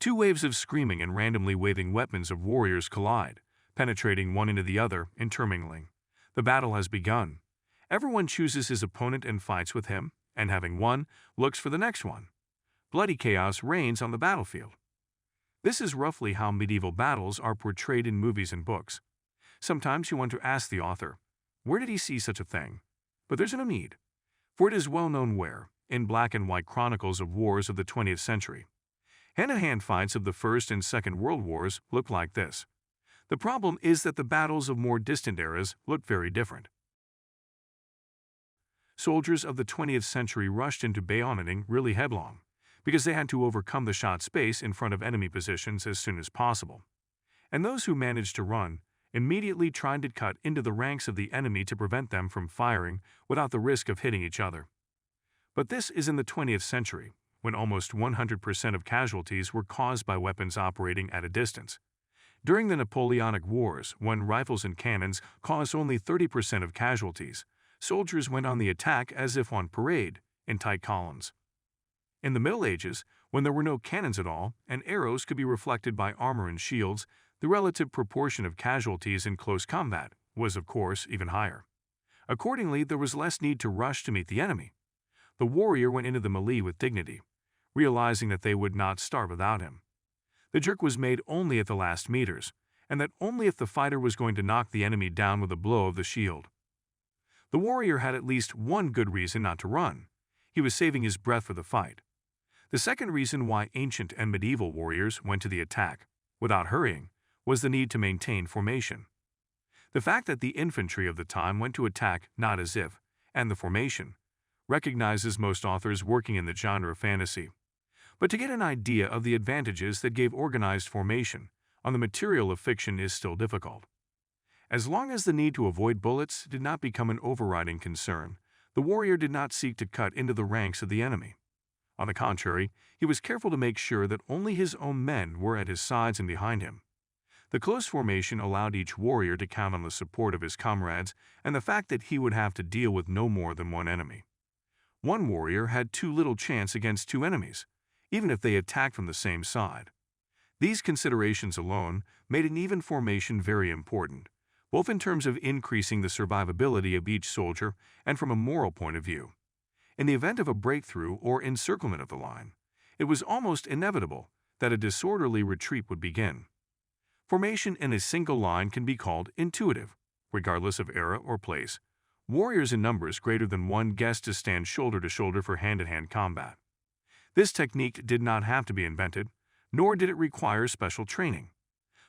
Two waves of screaming and randomly waving weapons of warriors collide, penetrating one into the other, intermingling. The battle has begun. Everyone chooses his opponent and fights with him, and having won, looks for the next one. Bloody chaos reigns on the battlefield. This is roughly how medieval battles are portrayed in movies and books. Sometimes you want to ask the author, where did he see such a thing? But there's no need, for it is well known where, in black and white chronicles of wars of the 20th century. Hand-to-hand fights of the First and Second World Wars look like this. The problem is that the battles of more distant eras look very different. Soldiers of the 20th century rushed into bayoneting really headlong, because they had to overcome the shot space in front of enemy positions as soon as possible. And those who managed to run immediately tried to cut into the ranks of the enemy to prevent them from firing without the risk of hitting each other. But this is in the 20th century, when almost 100% of casualties were caused by weapons operating at a distance. During the Napoleonic Wars, when rifles and cannons caused only 30% of casualties, soldiers went on the attack as if on parade, in tight columns. In the Middle Ages, when there were no cannons at all and arrows could be reflected by armor and shields, the relative proportion of casualties in close combat was, of course, even higher. Accordingly, there was less need to rush to meet the enemy. The warrior went into the melee with dignity, realizing that they would not starve without him. The jerk was made only at the last meters, and that only if the fighter was going to knock the enemy down with a blow of the shield. The warrior had at least one good reason not to run. He was saving his breath for the fight. The second reason why ancient and medieval warriors went to the attack, without hurrying, was the need to maintain formation. The fact that the infantry of the time went to attack not as if, and the formation, recognizes most authors working in the genre of fantasy. But to get an idea of the advantages that gave organized formation on the material of fiction is still difficult. As long as the need to avoid bullets did not become an overriding concern, the warrior did not seek to cut into the ranks of the enemy. On the contrary, he was careful to make sure that only his own men were at his sides and behind him. The close formation allowed each warrior to count on the support of his comrades and the fact that he would have to deal with no more than one enemy. One warrior had too little chance against two enemies, even if they attacked from the same side. These considerations alone made an even formation very important, both in terms of increasing the survivability of each soldier and from a moral point of view. In the event of a breakthrough or encirclement of the line, it was almost inevitable that a disorderly retreat would begin. Formation in a single line can be called intuitive, regardless of era or place. Warriors in numbers greater than one guessed to stand shoulder to shoulder for hand-to-hand combat. This technique did not have to be invented, nor did it require special training.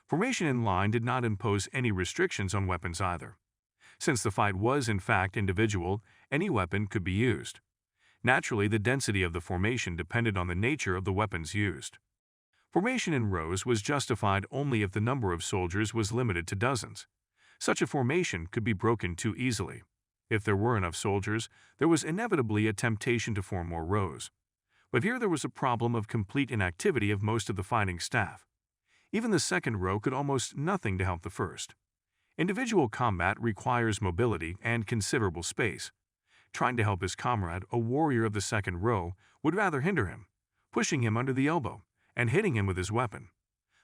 Formation in line did not impose any restrictions on weapons either. Since the fight was in fact individual, any weapon could be used. Naturally, the density of the formation depended on the nature of the weapons used. Formation in rows was justified only if the number of soldiers was limited to dozens. Such a formation could be broken too easily. If there were enough soldiers, there was inevitably a temptation to form more rows. But here there was a problem of complete inactivity of most of the fighting staff. Even the second row could almost nothing to help the first. Individual combat requires mobility and considerable space. Trying to help his comrade, a warrior of the second row, would rather hinder him, pushing him under the elbow and hitting him with his weapon.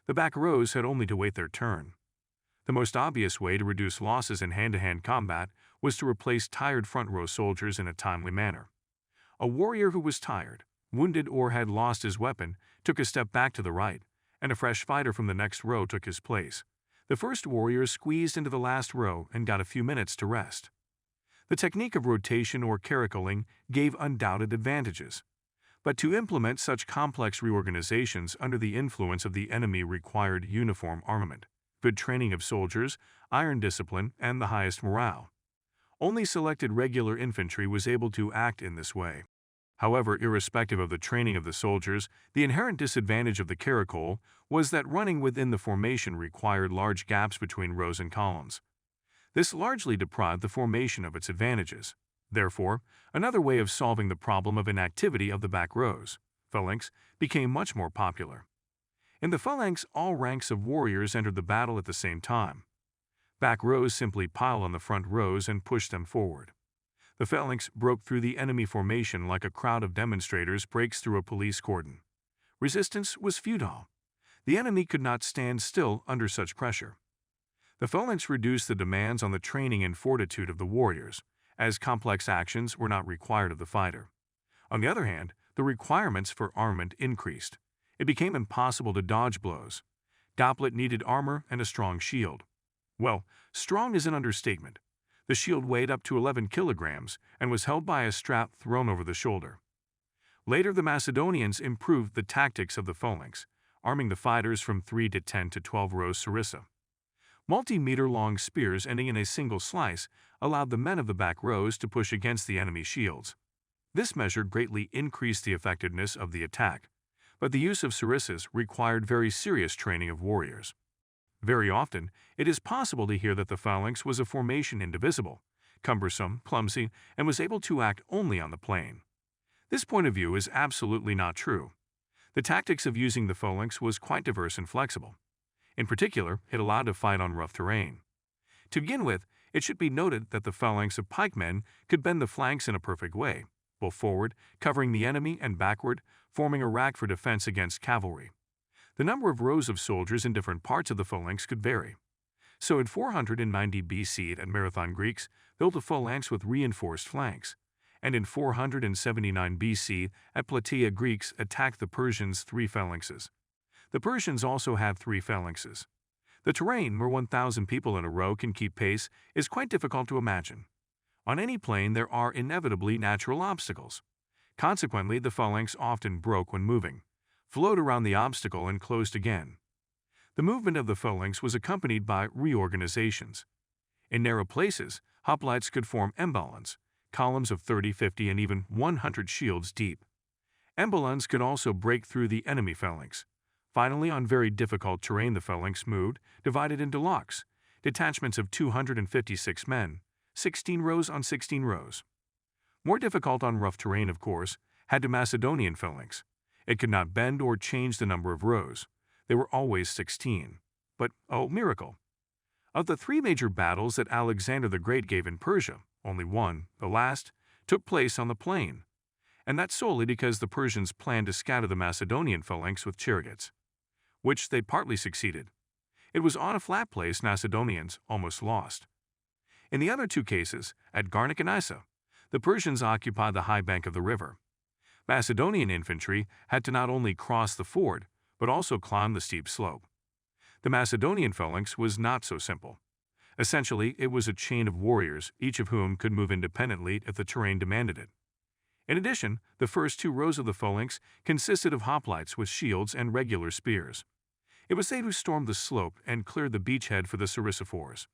The back rows had only to wait their turn. The most obvious way to reduce losses in hand-to-hand combat was to replace tired front row soldiers in a timely manner. A warrior who was tired, wounded, or had lost his weapon took a step back to the right, and a fresh fighter from the next row took his place. The first warrior squeezed into the last row and got a few minutes to rest. The technique of rotation or caracoling gave undoubted advantages. But to implement such complex reorganizations under the influence of the enemy required uniform armament, good training of soldiers, iron discipline, and the highest morale. Only selected regular infantry was able to act in this way. However, irrespective of the training of the soldiers, the inherent disadvantage of the caracole was that running within the formation required large gaps between rows and columns. This largely deprived the formation of its advantages. Therefore, another way of solving the problem of inactivity of the back rows, Phalanx, became much more popular. In the Phalanx, all ranks of warriors entered the battle at the same time. Back rows simply pile on the front rows and push them forward. The Phalanx broke through the enemy formation like a crowd of demonstrators breaks through a police cordon. Resistance was futile. The enemy could not stand still under such pressure. The phalanx reduced the demands on the training and fortitude of the warriors, as complex actions were not required of the fighter. On the other hand, the requirements for armament increased. It became impossible to dodge blows. Goblet needed armor and a strong shield. Well, strong is an understatement. The shield weighed up to 11 kilograms and was held by a strap thrown over the shoulder. Later, the Macedonians improved the tactics of the phalanx, arming the fighters from 3 to 10 to 12 rows sarissa. Multi-meter-long spears ending in a single slice allowed the men of the back rows to push against the enemy's shields. This measure greatly increased the effectiveness of the attack, but the use of sarissas required very serious training of warriors. Very often, it is possible to hear that the phalanx was a formation indivisible, cumbersome, clumsy, and was able to act only on the plain. This point of view is absolutely not true. The tactics of using the phalanx was quite diverse and flexible. In particular, it allowed to fight on rough terrain. To begin with, it should be noted that the phalanx of pikemen could bend the flanks in a perfect way, both forward, covering the enemy, and backward, forming a rack for defense against cavalry. The number of rows of soldiers in different parts of the phalanx could vary. So in 490 BC the Marathon Greeks built a phalanx with reinforced flanks, and in 479 BC at Plataea Greeks attacked the Persians' 3 phalanxes. The Persians also had 3 phalanxes. The terrain where 1,000 people in a row can keep pace is quite difficult to imagine. On any plain there are inevitably natural obstacles. Consequently, the phalanx often broke when moving, flowed around the obstacle and closed again. The movement of the phalanx was accompanied by reorganizations. In narrow places, hoplites could form emballons, columns of 30, 50, and even 100 shields deep. Emballons could also break through the enemy phalanx. Finally, on very difficult terrain the phalanx moved, divided into locks, detachments of 256 men, 16 rows on 16 rows. More difficult on rough terrain, of course, had the Macedonian phalanx. It could not bend or change the number of rows. They were always 16. But, oh miracle! Of the 3 major battles that Alexander the Great gave in Persia, only one, the last, took place on the plain. And that solely because the Persians planned to scatter the Macedonian phalanx with chariots, which they partly succeeded. It was on a flat place Macedonians almost lost. In the other 2 cases, at Garnic and Isa, the Persians occupied the high bank of the river. Macedonian infantry had to not only cross the ford, but also climb the steep slope. The Macedonian phalanx was not so simple. Essentially, it was a chain of warriors, each of whom could move independently if the terrain demanded it. In addition, the first 2 rows of the phalanx consisted of hoplites with shields and regular spears. It was they who stormed the slope and cleared the beachhead for the sarissaphores.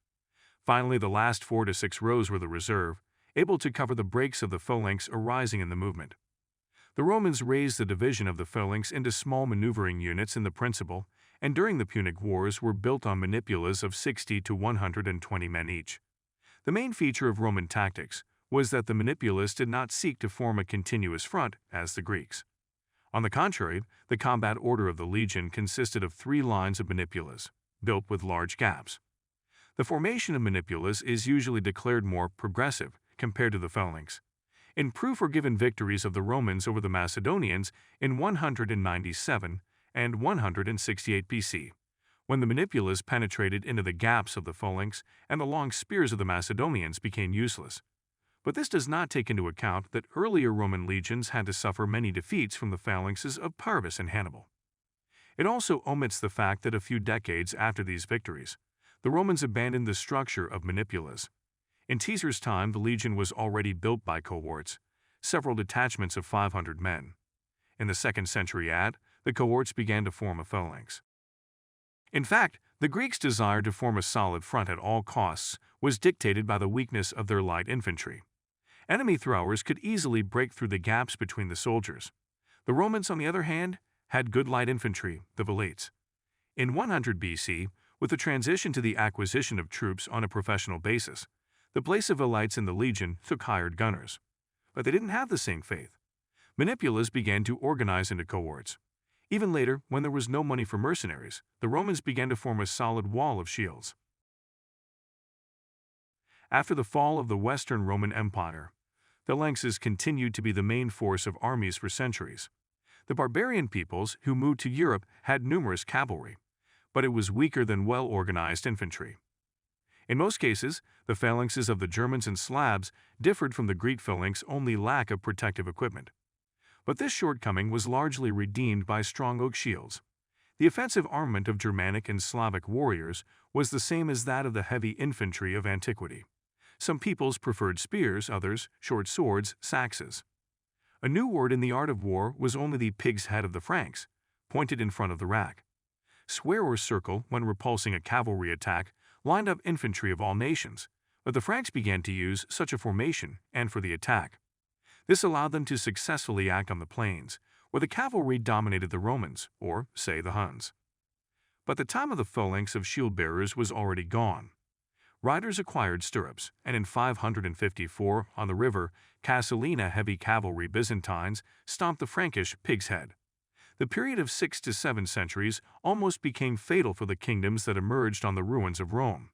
Finally, the last 4 to 6 rows were the reserve, able to cover the breaks of the phalanx arising in the movement. The Romans raised the division of the phalanx into small maneuvering units in the principal, and during the Punic Wars were built on manipulas of 60 to 120 men each. The main feature of Roman tactics was that the manipulas did not seek to form a continuous front as the Greeks. On the contrary, the combat order of the legion consisted of 3 lines of manipulas, built with large gaps. The formation of manipulas is usually declared more progressive compared to the phalanx. In proof are given victories of the Romans over the Macedonians in 197 and 168 BC, when the manipulas penetrated into the gaps of the phalanx and the long spears of the Macedonians became useless. But this does not take into account that earlier Roman legions had to suffer many defeats from the phalanxes of Parvis and Hannibal. It also omits the fact that a few decades after these victories, the Romans abandoned the structure of manipulas. In Caesar's time, the legion was already built by cohorts, several detachments of 500 men. In the 2nd century AD, the cohorts began to form a phalanx. In fact, the Greeks' desire to form a solid front at all costs was dictated by the weakness of their light infantry. Enemy throwers could easily break through the gaps between the soldiers. The Romans, on the other hand, had good light infantry, the velites. In 100 BC, with the transition to the acquisition of troops on a professional basis, the place of velites in the legion took hired gunners. But they didn't have the same faith. Manipulas began to organize into cohorts. Even later, when there was no money for mercenaries, the Romans began to form a solid wall of shields. After the fall of the Western Roman Empire, phalanxes continued to be the main force of armies for centuries. The barbarian peoples who moved to Europe had numerous cavalry, but it was weaker than well-organized infantry. In most cases, the phalanxes of the Germans and Slavs differed from the Greek phalanx only lack of protective equipment. But this shortcoming was largely redeemed by strong oak shields. The offensive armament of Germanic and Slavic warriors was the same as that of the heavy infantry of antiquity. Some peoples preferred spears, others short swords, saxes. A new word in the art of war was only the pig's head of the Franks, pointed in front of the rack. Square or circle, when repulsing a cavalry attack, lined up infantry of all nations, but the Franks began to use such a formation and for the attack. This allowed them to successfully act on the plains, where the cavalry dominated the Romans, or, say, the Huns. But the time of the phalanx of shield-bearers was already gone. Riders acquired stirrups, and in 554, on the river Casalina, heavy cavalry Byzantines stomped the Frankish pig's head. The period of 6 to 7 centuries almost became fatal for the kingdoms that emerged on the ruins of Rome.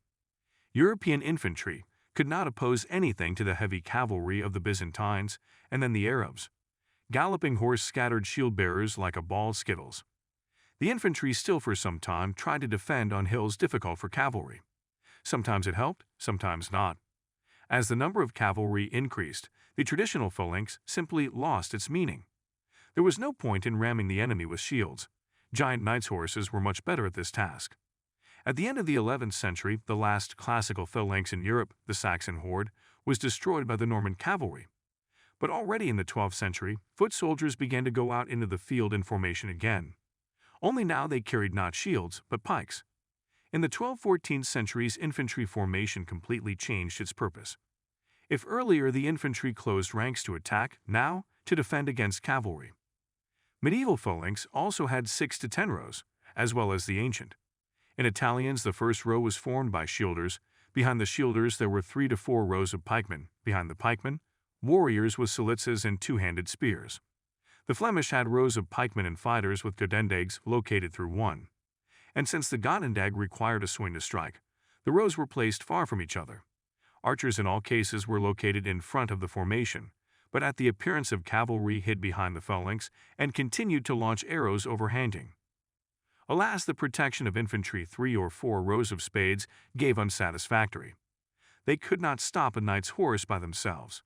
European infantry could not oppose anything to the heavy cavalry of the Byzantines, and then the Arabs. Galloping horse scattered shield-bearers like a ball of skittles. The infantry still for some time tried to defend on hills difficult for cavalry. Sometimes it helped, sometimes not. As the number of cavalry increased, the traditional phalanx simply lost its meaning. There was no point in ramming the enemy with shields. Giant knights' horses were much better at this task. At the end of the 11th century, the last classical phalanx in Europe, the Saxon horde, was destroyed by the Norman cavalry. But already in the 12th century, foot soldiers began to go out into the field in formation again. Only now they carried not shields, but pikes. In the 12th-14th centuries, infantry formation completely changed its purpose. If earlier the infantry closed ranks to attack, now to defend against cavalry. Medieval phalanx also had 6 to 10 rows, as well as the ancient. In Italians, the first row was formed by shielders. Behind the shielders there were 3 to 4 rows of pikemen. Behind the pikemen, warriors with silitzes and two-handed spears. The Flemish had rows of pikemen and fighters with godendags located through one. And since the godendag required a swing to strike, the rows were placed far from each other. Archers in all cases were located in front of the formation, but at the appearance of cavalry hid behind the phalanx and continued to launch arrows overhanging. Alas, the protection of infantry 3 or 4 rows of spades gave unsatisfactory. They could not stop a knight's horse by themselves.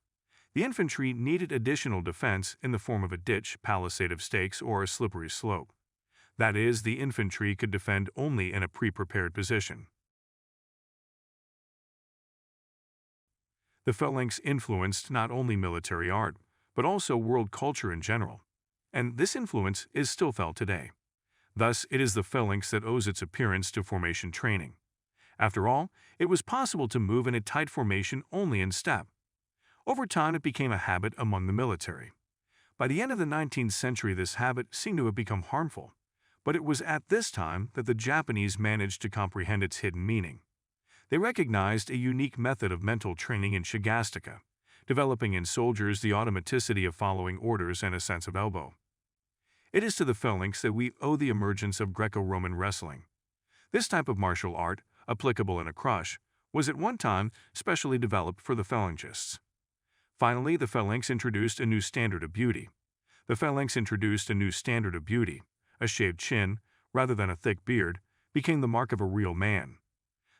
The infantry needed additional defense in the form of a ditch, palisade of stakes, or a slippery slope. That is, the infantry could defend only in a pre-prepared position. The phalanx influenced not only military art, but also world culture in general, and this influence is still felt today. Thus, it is the phalanx that owes its appearance to formation training. After all, it was possible to move in a tight formation only in step. Over time, it became a habit among the military. By the end of the 19th century, this habit seemed to have become harmful, but it was at this time that the Japanese managed to comprehend its hidden meaning. They recognized a unique method of mental training in shigastika, developing in soldiers the automaticity of following orders and a sense of elbow. It is to the phalanx that we owe the emergence of Greco-Roman wrestling. This type of martial art, applicable in a crush, was at one time specially developed for the phalangists. Finally, the phalanx introduced a new standard of beauty. The phalanx introduced a new standard of beauty. A shaved chin, rather than a thick beard, became the mark of a real man.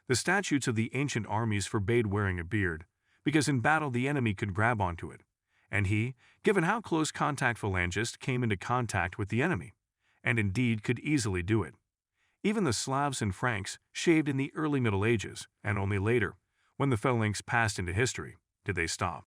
The statutes of the ancient armies forbade wearing a beard, because in battle the enemy could grab onto it, and he, given how close contact phalangist came into contact with the enemy, and indeed could easily do it. Even the Slavs and Franks shaved in the early Middle Ages, and only later, when the phalanx passed into history, did they stop.